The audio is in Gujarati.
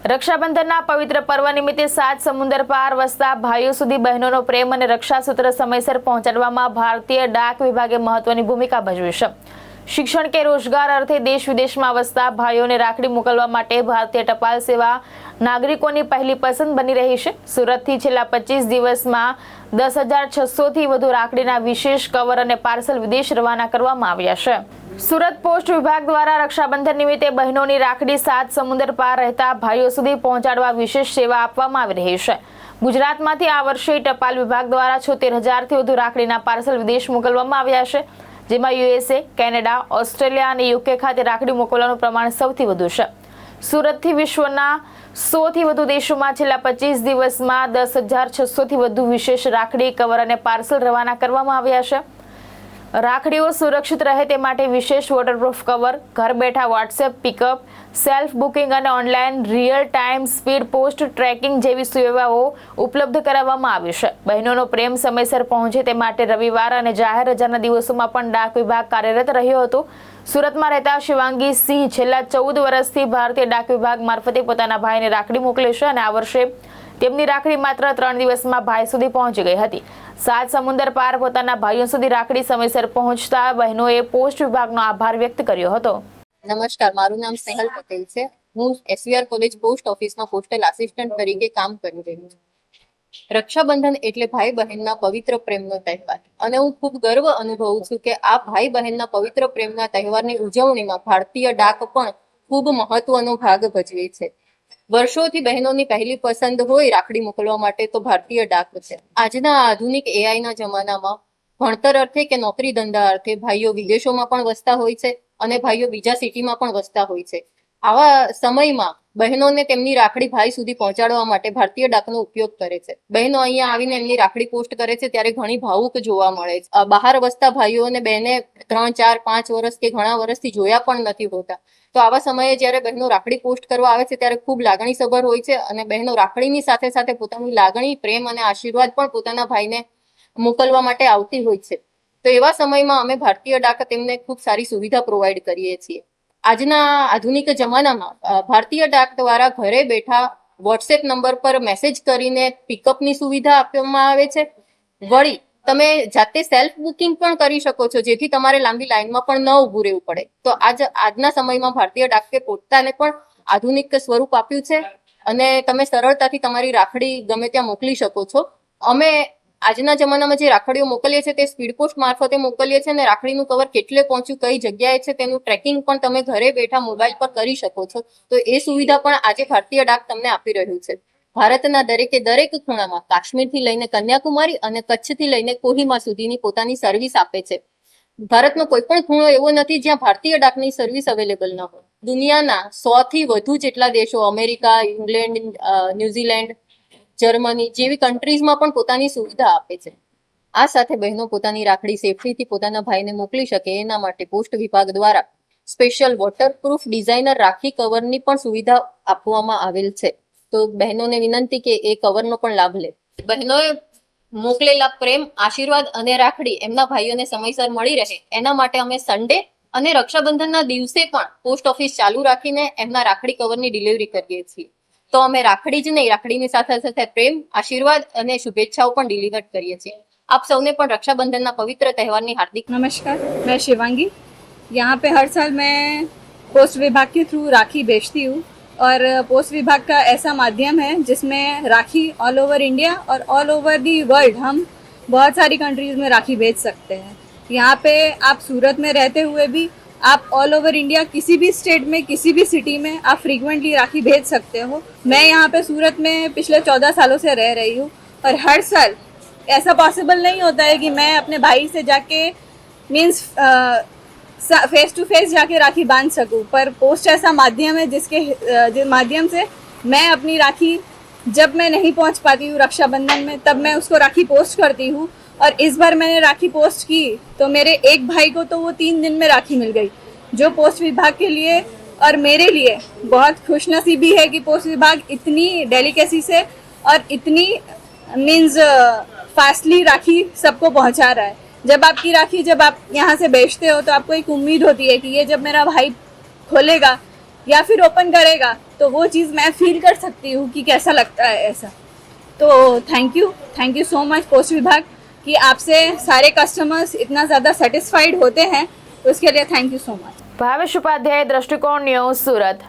રક્ષાબંધનના પવિત્ર પર્વ નિમિત્તે સાત સમુદ્ર પાર વસતા ભાઈઓ સુધી બહેનોનો પ્રેમ અને રક્ષાસૂત્ર સમયસર પહોંચાડવામાં ભારતીય ડાક વિભાગે મહત્વની ભૂમિકા ભજવી છે। શિક્ષણ કે રોજગાર અર્થે દેશ વિદેશમાં વસતા ભાઈઓને રાખડી મોકલવા માટે ભારતીય ટપાલ સેવા નાગરિકોની પહેલી પસંદ બની રહી છે। સુરતથી છેલ્લા 25 દિવસમાં 10,600થી વધુ રાખડીના વિશેષ કવર અને પાર્સલ વિદેશ રવાના કરવામાં આવ્યા છે। સુરત પોસ્ટ વિભાગ દ્વારા રક્ષાબંધન નિમિત્તે બહેનોની રાખડી સાત સમુદ્ર પાર રહેતા ભાઈઓ સુધી પહોંચાડવા વિશેષ સેવા આપવામાં આવી રહી છે। ગુજરાતમાંથી આ વર્ષે ટપાલ વિભાગ દ્વારા 76,000થી વધુ રાખડીના પાર્સલ વિદેશ મોકલવામાં આવ્યા છે, જેમાં USA, કેનેડા, ઓસ્ટ્રેલિયા અને UK ખાતે રાખડી મોકલવાનું પ્રમાણ સૌથી વધુ છે। સુરતથી વિશ્વના 100થી વધુ દેશોમાં છેલ્લા 25 દિવસમાં 10,600થી વધુ વિશેષ રાખડી, કવર અને પાર્સલ રવાના કરવામાં આવ્યા છે। રાખડીઓ સુરક્ષિત રહે તે માટે વિશેષ વોટરપ્રૂફ કવર, ઘર બેઠા વોટ્સએપ પિકઅપ, સેલ્ફ બુકિંગ અને online real time speed post tracking જેવી સુવિધાઓ ઉપલબ્ધ કરાવવામાં આવી છે। બહેનોનો પ્રેમ સમયસર પહોંચે તે માટે રવિવાર અને જાહેર રજાના દિવસોમાં પણ ડાક વિભાગ કાર્યરત રહ્યો હતો। સુરતમાં રહેતા શિવાંગી સિંહ છેલ્લા 14 વર્ષથી ભારતીય ડાક વિભાગ મારફતે પોતાના ભાઈને રાખડી મોકલે છે અને આ વર્ષે તેમની રાખડી માત્ર 3 દિવસમાં ભાઈ સુધી પહોંચી ગઈ હતી। સાત સમુદ્ર પાર પોતાના ભાઈઓ સુધી રાખડી સમયસર પહોંચતા બહેનોએ પોસ્ટ વિભાગનો આભાર વ્યક્ત કર્યો હતો। નમસ્કાર, મારું નામ સ્નેહલ પટેલ છે। હું SVR કોલેજ પોસ્ટ ઓફિસમાં પોસ્ટલ આસિસ્ટન્ટ તરીકે કામ કરી રહી છું। રક્ષાબંધન એટલે ભાઈ બહેનના પવિત્ર પ્રેમનો તહેવાર અને હું ખૂબ ગર્વ અનુભવું છું કે આ ભાઈ બહેનના પવિત્ર પ્રેમના તહેવારની ઉજવણીમાં ભારતીય ડાક પણ ખૂબ મહત્વનો ભાગ ભજવે છે। વર્ષોથી બહેનોની પહેલી પસંદ હોય રાખડી મોકલવા માટે તો ભારતીય ડાક છે। આજના આધુનિક AI ના જમાનામાં ભણતર અર્થે કે નોકરી ધંધા અર્થે ભાઈઓ વિદેશોમાં પણ વસતા હોય છે અને ભાઈઓ બીજા સિટીમાં પણ વસતા હોય છે। આવા સમયમાં બહેનોને તેમની રાખડી ભાઈ સુધી પહોંચાડવા માટે ભારતીય ડાકનો ઉપયોગ કરે છે। બહેનો અહીંયા આવીને એમની રાખડી પોસ્ટ કરે છે ત્યારે ઘણી ભાવુક જોવા મળે છે। બહાર વસતા ભાઈઓને બહેને 3, 4, 5 વર્ષ કે ઘણા વર્ષથી જોયા પણ નથી હોતા, તો આવા સમયે જ્યારે બહેનો રાખડી પોસ્ટ કરવા આવે છે ત્યારે ખૂબ લાગણીસભર હોય છે અને બહેનો રાખડીની સાથે સાથે પોતાની લાગણી, પ્રેમ અને આશીર્વાદ પણ પોતાના ભાઈને મોકલવા માટે આવતી હોય છે। તો એવા સમયમાં અમે ભારતીય ડાક તેમને ખૂબ સારી સુવિધા પ્રોવાઈડ કરીએ છીએ। આજના આધુનિક જમાનામાં ભારતીય ડાક દ્વારા ઘરે બેઠા વોટ્સએપ નંબર પર મેસેજ કરીને પિકઅપની સુવિધા આપવામાં આવે છે। વળી તમે જાતે સેલ્ફ બુકિંગ પણ કરી શકો છો, જેથી તમારે લાંબી લાઈનમાં પણ ન ઊભું રહેવું પડે। તો આજના સમયમાં ભારતીય ડાકે પોતાને પણ આધુનિક સ્વરૂપ આપ્યું છે અને તમે સરળતાથી તમારી રાખડી ગમે ત્યાં મોકલી શકો છો। અમે આજના જમાનામાં જે રાખડીઓ મોકલીએ છીએ તે સ્પીડ પોસ્ટ મારફતે મોકલીએ છીએ અને રાખડીનું કવર કેટલે પહોંચ્યું, કઈ જગ્યાએ છે તેનું ટ્રેકિંગ પણ તમે ઘરે બેઠા મોબાઈલ પર કરી શકો છો। તો એ સુવિધા પણ આજે ભારતીય ડાક તમને આપી રહ્યું છે। ભારતના દરેકે દરેક ખૂણામાં કાશ્મીરથી લઈને કન્યાકુમારી અને કચ્છથી લઈને કોહિમા સુધીની પોતાની સર્વિસ આપે છે। ભારતનો કોઈ પણ ખૂણો એવો નથી જ્યાં ભારતીય ડાકની સર્વિસ અવેલેબલ ન હોય। દુનિયાના 100થી વધુ જેટલા દેશો, અમેરિકા, ઇંગ્લેન્ડ, ન્યુઝીલેન્ડ, જર્મની જેવી કન્ટ્રીઝમાં પણ પોતાની સુવિધા આપે છે। આ સાથે બહેનો પોતાની રાખડી સેફટીથી પોતાના ભાઈને મોકલી શકે એના માટે પોસ્ટ વિભાગ દ્વારા સ્પેશિયલ વોટરપ્રૂફ ડિઝાઇનર રાખી કવરની પણ સુવિધા આપવામાં આવેલ છે। તો બહેનોને વિનંતી કે એ કવરનો પણ લાભ લે। બહેનોએ મોકલેલા પ્રેમ, આશીર્વાદ અને રાખડી એમના ભાઈઓને સમયસર મળી રહે એના માટે અમે સન્ડે અને રક્ષાબંધનના દિવસે પણ પોસ્ટ ઓફિસ ચાલુ રાખીને એમના રાખડી કવરની ડિલિવરી કરીએ છીએ। તો અમે રાખડી જ નહીં, રાખડીની સાથે સાથે પ્રેમ, આશીર્વાદ અને શુભેચ્છાઓ પણ ડિલિવર કરીએ છીએ। આપ સૌને પણ રક્ષाबंधन पवित्र त्यौहार की हार्दिक नमस्कार। मैं शिवांगी, यहाँ पे हर साल मैं पोस्ट विभाग के थ्रू राखी बेचती हूँ और पोस्ट विभाग का ऐसा माध्यम है जिसमें राखी ऑल ओवर इंडिया और ऑल ओवर दी वर्ल्ड हम बहुत सारी कंट्रीज़ में राखी बेच सकते हैं। यहाँ पे आप सूरत में रहते हुए भी आप ऑल ओवर इंडिया किसी भी स्टेट में, किसी भी सिटी में आप फ्रीक्वेंटली राखी भेज सकते हो। मैं यहाँ पे सूरत में पिछले 14 सालों से रह रही हूँ और हर साल ऐसा पॉसिबल नहीं होता है कि मैं अपने भाई से जाके मीन्स फेस टू फेस जाके राखी बांध सकूं, पर पोस्ट ऐसा माध्यम है जिसके माध्यम से मैं अपनी राखी जब मैं नहीं पहुंच पाती हूँ रक्षाबंधन में, तब मैं उसको राखी पोस्ट करती हूँ। और इस बार मैंने राखी पोस्ट की तो मेरे एक भाई को तो वो 3 दिन में राखी मिल गई, जो पोस्ट विभाग के लिए और मेरे लिए बहुत खुशनसीबी है कि पोस्ट विभाग इतनी डेलिकेसी से और इतनी मीन्स फास्टली राखी सबको पहुंचा रहा है। जब आपकी राखी जब आप यहाँ से बेचते हो तो आपको एक उम्मीद होती है कि ये जब मेरा भाई खोलेगा या फिर ओपन करेगा तो वो चीज़ मैं फील कर सकती हूँ कि कैसा लगता है ऐसा। तो thank you so much post विभाग कि आपसे सारे कस्टमर्स इतना ज़्यादा सेटिस्फाइड होते हैं, उसके लिए thank you so much. Bhavesh Upadhyay, દ્રષ્ટિકોણ ન્યૂઝ, સુરત।